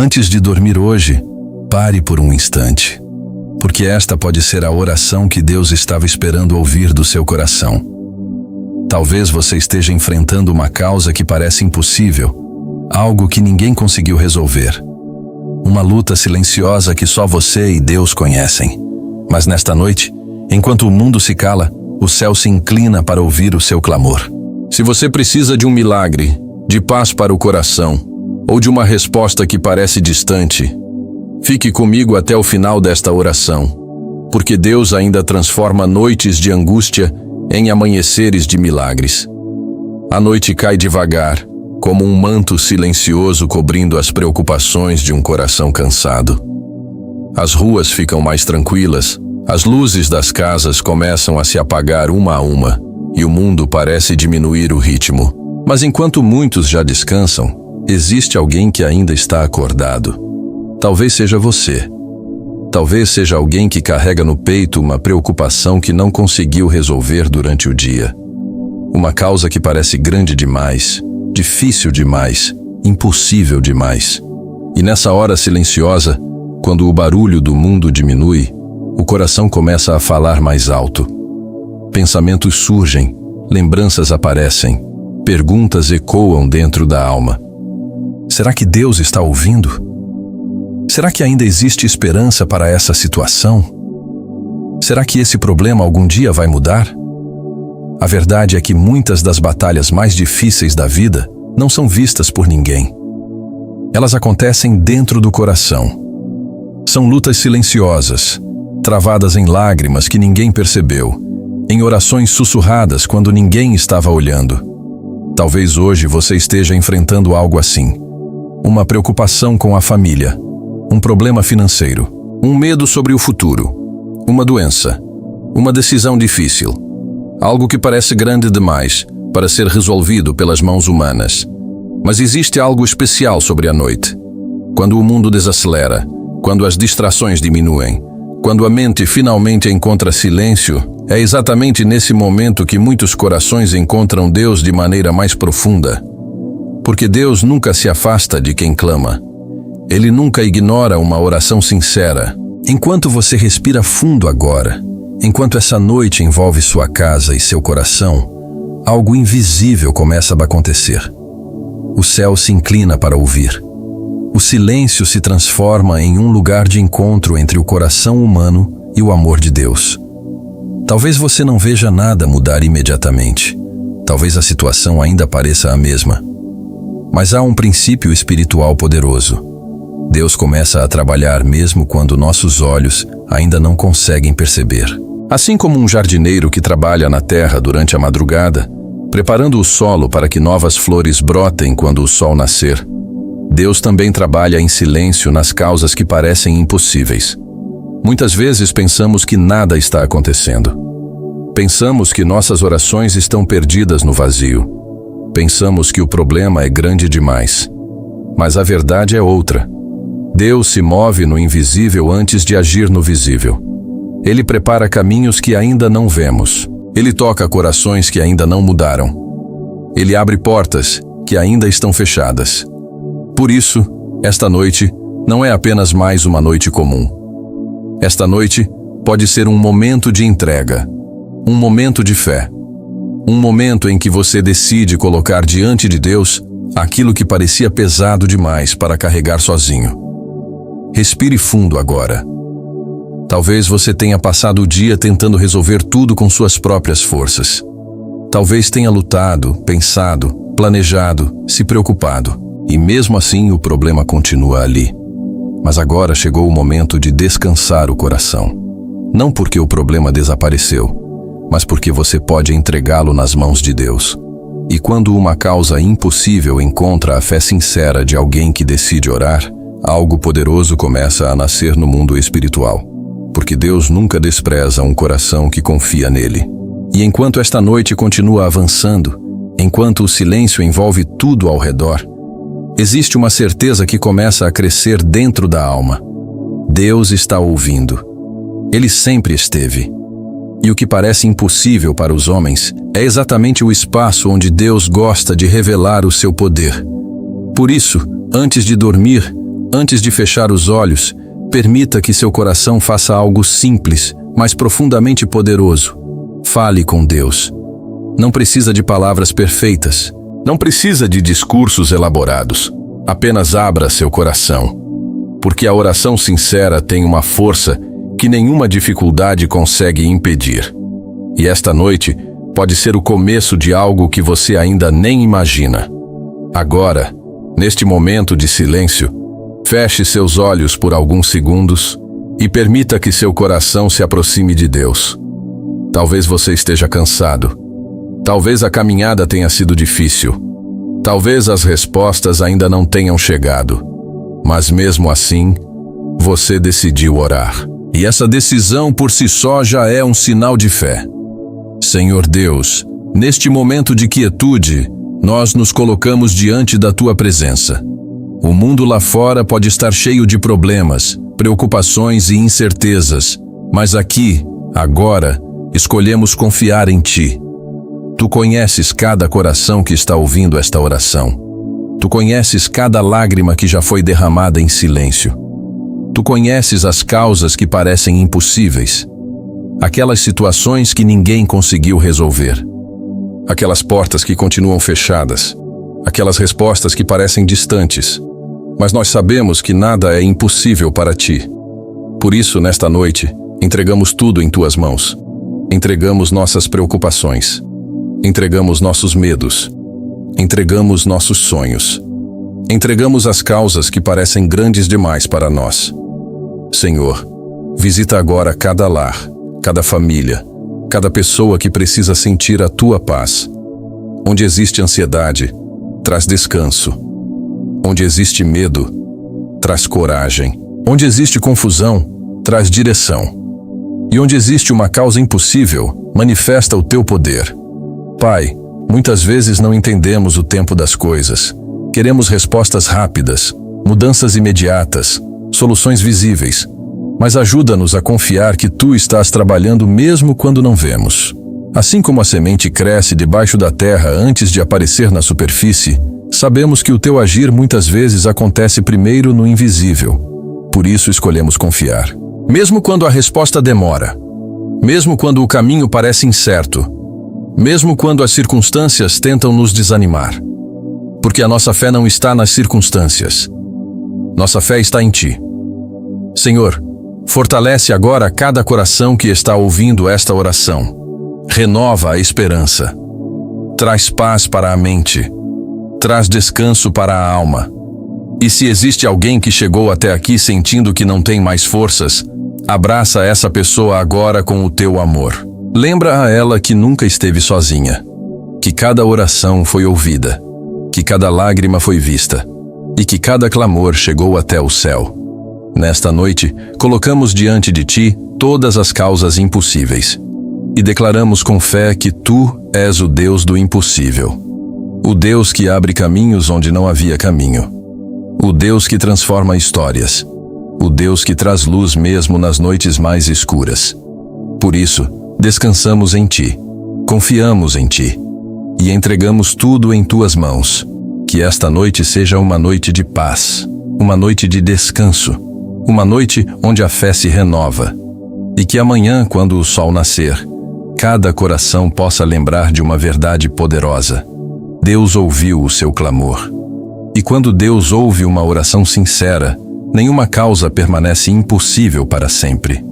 Antes de dormir hoje, pare por um instante, porque esta pode ser a oração que Deus estava esperando ouvir do seu coração. Talvez você esteja enfrentando uma causa que parece impossível, algo que ninguém conseguiu resolver. Uma luta silenciosa que só você e Deus conhecem. Mas nesta noite, enquanto o mundo se cala, o céu se inclina para ouvir o seu clamor. Se você precisa de um milagre, de paz para o coração, ou de uma resposta que parece distante, fique comigo até o final desta oração, porque Deus ainda transforma noites de angústia em amanheceres de milagres. A noite cai devagar, como um manto silencioso cobrindo as preocupações de um coração cansado. As ruas ficam mais tranquilas, as luzes das casas começam a se apagar uma a uma, e o mundo parece diminuir o ritmo. Mas enquanto muitos já descansam, existe alguém que ainda está acordado. Talvez seja você. Talvez seja alguém que carrega no peito uma preocupação que não conseguiu resolver durante o dia. Uma causa que parece grande demais, difícil demais, impossível demais. E nessa hora silenciosa, quando o barulho do mundo diminui, o coração começa a falar mais alto. Pensamentos surgem, lembranças aparecem, perguntas ecoam dentro da alma. Será que Deus está ouvindo? Será que ainda existe esperança para essa situação? Será que esse problema algum dia vai mudar? A verdade é que muitas das batalhas mais difíceis da vida não são vistas por ninguém. Elas acontecem dentro do coração. São lutas silenciosas, travadas em lágrimas que ninguém percebeu, em orações sussurradas quando ninguém estava olhando. Talvez hoje você esteja enfrentando algo assim. Uma preocupação com a família, um problema financeiro, um medo sobre o futuro, uma doença, uma decisão difícil, algo que parece grande demais para ser resolvido pelas mãos humanas. Mas existe algo especial sobre a noite. Quando o mundo desacelera, quando as distrações diminuem, quando a mente finalmente encontra silêncio, é exatamente nesse momento que muitos corações encontram Deus de maneira mais profunda. Porque Deus nunca se afasta de quem clama. Ele nunca ignora uma oração sincera. Enquanto você respira fundo agora, enquanto essa noite envolve sua casa e seu coração, algo invisível começa a acontecer. O céu se inclina para ouvir. O silêncio se transforma em um lugar de encontro entre o coração humano e o amor de Deus. Talvez você não veja nada mudar imediatamente. Talvez a situação ainda pareça a mesma. Mas há um princípio espiritual poderoso. Deus começa a trabalhar mesmo quando nossos olhos ainda não conseguem perceber. Assim como um jardineiro que trabalha na terra durante a madrugada, preparando o solo para que novas flores brotem quando o sol nascer, Deus também trabalha em silêncio nas causas que parecem impossíveis. Muitas vezes pensamos que nada está acontecendo. Pensamos que nossas orações estão perdidas no vazio. Pensamos que o problema é grande demais. Mas a verdade é outra. Deus se move no invisível antes de agir no visível. Ele prepara caminhos que ainda não vemos. Ele toca corações que ainda não mudaram. Ele abre portas que ainda estão fechadas. Por isso, esta noite não é apenas mais uma noite comum. Esta noite pode ser um momento de entrega, um momento de fé, um momento em que você decide colocar diante de Deus aquilo que parecia pesado demais para carregar sozinho. Respire fundo agora. Talvez você tenha passado o dia tentando resolver tudo com suas próprias forças. Talvez tenha lutado, pensado, planejado, se preocupado. E mesmo assim o problema continua ali. Mas agora chegou o momento de descansar o coração. Não porque o problema desapareceu, mas porque você pode entregá-lo nas mãos de Deus. E quando uma causa impossível encontra a fé sincera de alguém que decide orar, algo poderoso começa a nascer no mundo espiritual. Porque Deus nunca despreza um coração que confia nele. E enquanto esta noite continua avançando, enquanto o silêncio envolve tudo ao redor, existe uma certeza que começa a crescer dentro da alma. Deus está ouvindo. Ele sempre esteve. E o que parece impossível para os homens é exatamente o espaço onde Deus gosta de revelar o seu poder. Por isso, antes de dormir, Antes de fechar os olhos, permita que seu coração faça algo simples, mas profundamente poderoso. Fale com Deus. Não precisa de palavras perfeitas. Não precisa de discursos elaborados. Apenas abra seu coração. Porque a oração sincera tem uma força que nenhuma dificuldade consegue impedir. E esta noite pode ser o começo de algo que você ainda nem imagina. Agora, neste momento de silêncio, feche seus olhos por alguns segundos e permita que seu coração se aproxime de Deus. Talvez você esteja cansado. Talvez a caminhada tenha sido difícil. Talvez as respostas ainda não tenham chegado. Mas mesmo assim, você decidiu orar. E essa decisão por si só já é um sinal de fé. Senhor Deus, neste momento de quietude, nós nos colocamos diante da Tua presença. O mundo lá fora pode estar cheio de problemas, preocupações e incertezas, mas aqui, agora, escolhemos confiar em Ti. Tu conheces cada coração que está ouvindo esta oração. Tu conheces cada lágrima que já foi derramada em silêncio. Tu conheces as causas que parecem impossíveis. Aquelas situações que ninguém conseguiu resolver. Aquelas portas que continuam fechadas. Aquelas respostas que parecem distantes. Mas nós sabemos que nada é impossível para Ti. Por isso, nesta noite, entregamos tudo em Tuas mãos. Entregamos nossas preocupações. Entregamos nossos medos. Entregamos nossos sonhos. Entregamos as causas que parecem grandes demais para nós. Senhor, visita agora cada lar, cada família, cada pessoa que precisa sentir a Tua paz. Onde existe ansiedade, traz descanso. Onde existe medo, traz coragem. Onde existe confusão, traz direção. E onde existe uma causa impossível, manifesta o Teu poder. Pai, muitas vezes não entendemos o tempo das coisas. Queremos respostas rápidas, mudanças imediatas, soluções visíveis. Mas ajuda-nos a confiar que Tu estás trabalhando mesmo quando não vemos. Assim como a semente cresce debaixo da terra antes de aparecer na superfície, sabemos que o Teu agir muitas vezes acontece primeiro no invisível. Por isso escolhemos confiar. Mesmo quando a resposta demora. Mesmo quando o caminho parece incerto. Mesmo quando as circunstâncias tentam nos desanimar. Porque a nossa fé não está nas circunstâncias. Nossa fé está em Ti. Senhor, fortalece agora cada coração que está ouvindo esta oração. Renova a esperança. Traz paz para a mente. Traz descanso para a alma. E se existe alguém que chegou até aqui sentindo que não tem mais forças, abraça essa pessoa agora com o Teu amor. Lembra a ela que nunca esteve sozinha, que cada oração foi ouvida, que cada lágrima foi vista e que cada clamor chegou até o céu. Nesta noite, colocamos diante de Ti todas as causas impossíveis e declaramos com fé que Tu és o Deus do impossível, o Deus que abre caminhos onde não havia caminho, o Deus que transforma histórias, o Deus que traz luz mesmo nas noites mais escuras. Por isso, descansamos em Ti, confiamos em Ti e entregamos tudo em Tuas mãos. Que esta noite seja uma noite de paz, uma noite de descanso, uma noite onde a fé se renova. E que amanhã, quando o sol nascer, cada coração possa lembrar de uma verdade poderosa. Deus ouviu o seu clamor. E quando Deus ouve uma oração sincera, nenhuma causa permanece impossível para sempre.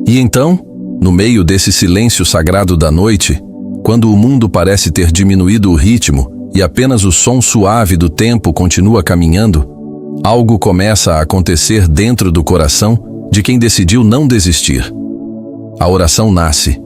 E então, no meio desse silêncio sagrado da noite, quando o mundo parece ter diminuído o ritmo e apenas o som suave do tempo continua caminhando, algo começa a acontecer dentro do coração de quem decidiu não desistir. A oração nasce,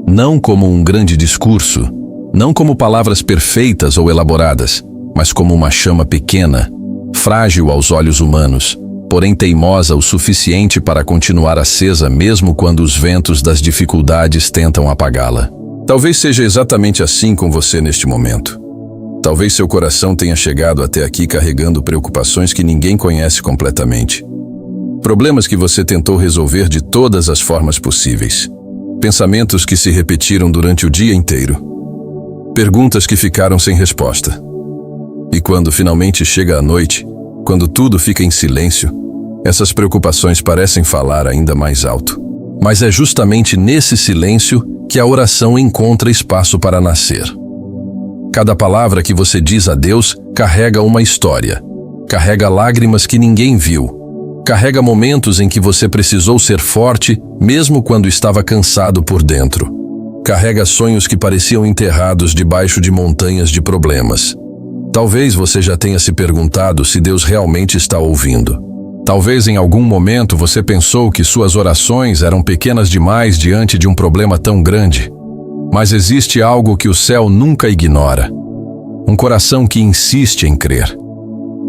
não como um grande discurso, não como palavras perfeitas ou elaboradas, mas como uma chama pequena, frágil aos olhos humanos, porém teimosa o suficiente para continuar acesa mesmo quando os ventos das dificuldades tentam apagá-la. Talvez seja exatamente assim com você neste momento. Talvez seu coração tenha chegado até aqui carregando preocupações que ninguém conhece completamente. Problemas que você tentou resolver de todas as formas possíveis. Pensamentos que se repetiram durante o dia inteiro. Perguntas que ficaram sem resposta. E quando finalmente chega a noite, Quando tudo fica em silêncio, essas preocupações parecem falar ainda mais alto. Mas é justamente nesse silêncio que a oração encontra espaço para nascer. Cada palavra que você diz a Deus carrega uma história. Carrega lágrimas que ninguém viu. Carrega momentos em que você precisou ser forte, mesmo quando estava cansado por dentro. Carrega sonhos que pareciam enterrados debaixo de montanhas de problemas. Talvez você já tenha se perguntado se Deus realmente está ouvindo. Talvez em algum momento você pensou que suas orações eram pequenas demais diante de um problema tão grande. Mas existe algo que o céu nunca ignora. Um coração que insiste em crer.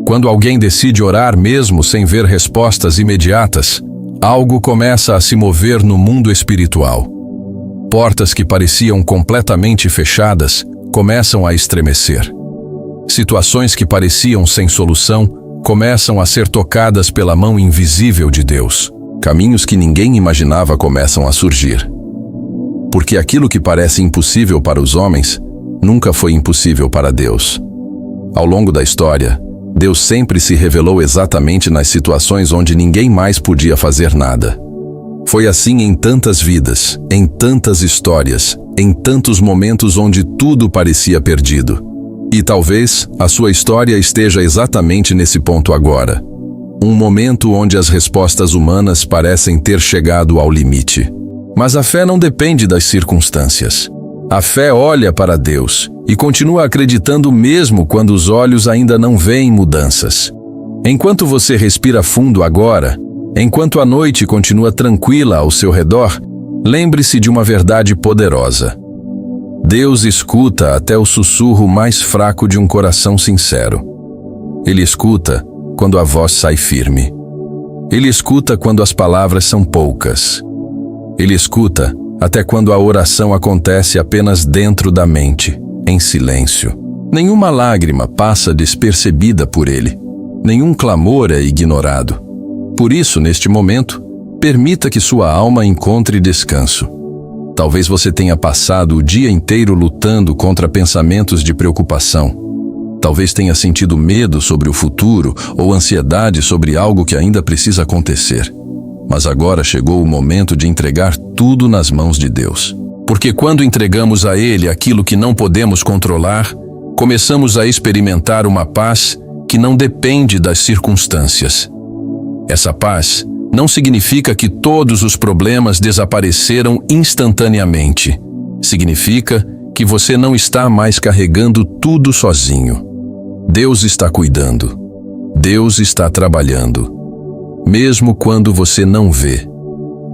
Quando alguém decide orar mesmo sem ver respostas imediatas, algo começa a se mover no mundo espiritual. Portas que pareciam completamente fechadas começam a estremecer. Situações que pareciam sem solução começam a ser tocadas pela mão invisível de Deus. Caminhos que ninguém imaginava começam a surgir. Porque aquilo que parece impossível para os homens nunca foi impossível para Deus. Ao longo da história, Deus sempre se revelou exatamente nas situações onde ninguém mais podia fazer nada. Foi assim em tantas vidas, em tantas histórias, em tantos momentos onde tudo parecia perdido. E talvez a sua história esteja exatamente nesse ponto agora. Um momento onde as respostas humanas parecem ter chegado ao limite. Mas a fé não depende das circunstâncias. A fé olha para Deus e continua acreditando mesmo quando os olhos ainda não veem mudanças. Enquanto você respira fundo agora, enquanto a noite continua tranquila ao seu redor, lembre-se de uma verdade poderosa. Deus escuta até o sussurro mais fraco de um coração sincero. Ele escuta quando a voz sai firme. Ele escuta quando as palavras são poucas. Ele escuta até quando a oração acontece apenas dentro da mente, em silêncio. Nenhuma lágrima passa despercebida por ele. Nenhum clamor é ignorado. Por isso, neste momento, permita que sua alma encontre descanso. Talvez você tenha passado o dia inteiro lutando contra pensamentos de preocupação. Talvez tenha sentido medo sobre o futuro ou ansiedade sobre algo que ainda precisa acontecer. Mas agora chegou o momento de entregar tudo nas mãos de Deus. Porque quando entregamos a Ele aquilo que não podemos controlar, começamos a experimentar uma paz que não depende das circunstâncias. Essa paz não significa que todos os problemas desapareceram instantaneamente. Significa que você não está mais carregando tudo sozinho. Deus está cuidando. Deus está trabalhando. Mesmo quando você não vê.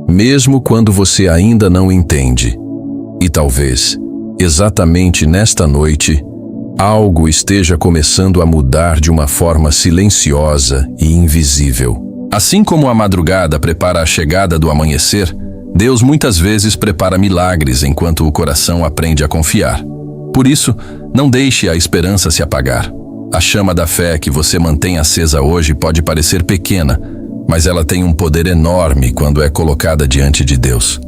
Mesmo quando você ainda não entende. E talvez, exatamente nesta noite, algo esteja começando a mudar de uma forma silenciosa e invisível. Assim como a madrugada prepara a chegada do amanhecer, Deus muitas vezes prepara milagres enquanto o coração aprende a confiar. Por isso, não deixe a esperança se apagar. A chama da fé que você mantém acesa hoje pode parecer pequena, mas ela tem um poder enorme quando é colocada diante de Deus.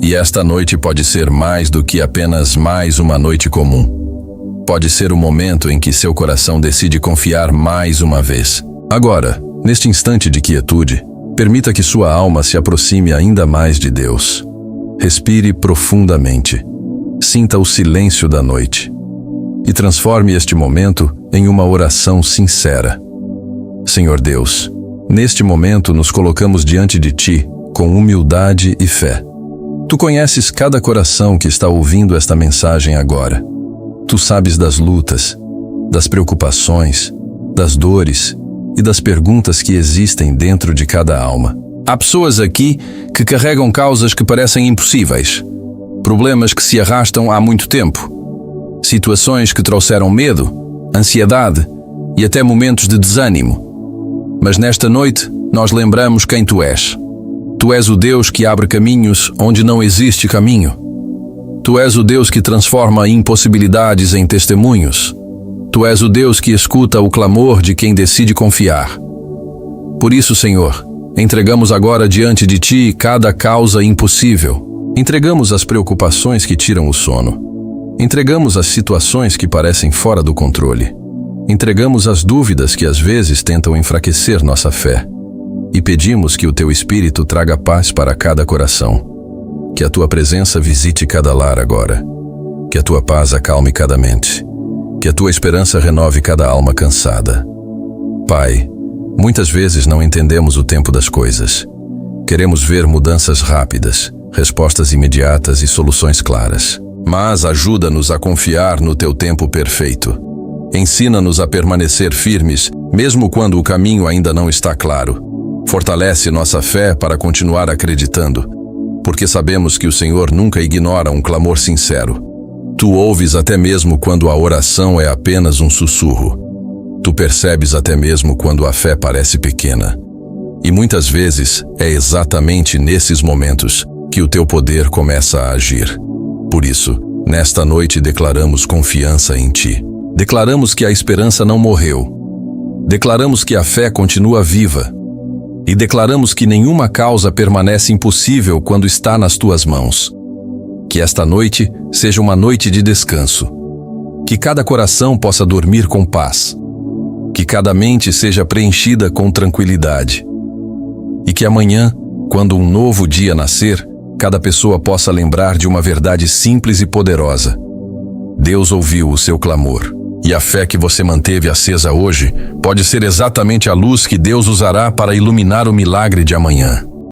E esta noite pode ser mais do que apenas mais uma noite comum. Pode ser o momento em que seu coração decide confiar mais uma vez. Agora, neste instante de quietude, permita que sua alma se aproxime ainda mais de Deus. Respire profundamente. Sinta o silêncio da noite. E transforme este momento em uma oração sincera. Senhor Deus, neste momento nos colocamos diante de Ti com humildade e fé. Tu conheces cada coração que está ouvindo esta mensagem agora. Tu sabes das lutas, das preocupações, das dores e das perguntas que existem dentro de cada alma. Há pessoas aqui que carregam causas que parecem impossíveis, problemas que se arrastam há muito tempo, situações que trouxeram medo, ansiedade e até momentos de desânimo. Mas nesta noite, nós lembramos quem Tu és. Tu és o Deus que abre caminhos onde não existe caminho. Tu és o Deus que transforma impossibilidades em testemunhos. Tu és o Deus que escuta o clamor de quem decide confiar. Por isso, Senhor, entregamos agora diante de Ti cada causa impossível. Entregamos as preocupações que tiram o sono. Entregamos as situações que parecem fora do controle. Entregamos as dúvidas que às vezes tentam enfraquecer nossa fé e pedimos que o Teu Espírito traga paz para cada coração. Que a Tua presença visite cada lar agora. Que a Tua paz acalme cada mente. Que a Tua esperança renove cada alma cansada. Pai, muitas vezes não entendemos o tempo das coisas. Queremos ver mudanças rápidas, respostas imediatas e soluções claras. Mas ajuda-nos a confiar no Teu tempo perfeito. Ensina-nos a permanecer firmes, mesmo quando o caminho ainda não está claro. Fortalece nossa fé para continuar acreditando, porque sabemos que o Senhor nunca ignora um clamor sincero. Tu ouves até mesmo quando a oração é apenas um sussurro. Tu percebes até mesmo quando a fé parece pequena. E muitas vezes é exatamente nesses momentos que o Teu poder começa a agir. Por isso, nesta noite declaramos confiança em Ti. Declaramos que a esperança não morreu. Declaramos que a fé continua viva. E declaramos que nenhuma causa permanece impossível quando está nas Tuas mãos. Que esta noite seja uma noite de descanso. Que cada coração possa dormir com paz. Que cada mente seja preenchida com tranquilidade. E que amanhã, quando um novo dia nascer, cada pessoa possa lembrar de uma verdade simples e poderosa. Deus ouviu o seu clamor. E a fé que você manteve acesa hoje pode ser exatamente a luz que Deus usará para iluminar o milagre de amanhã.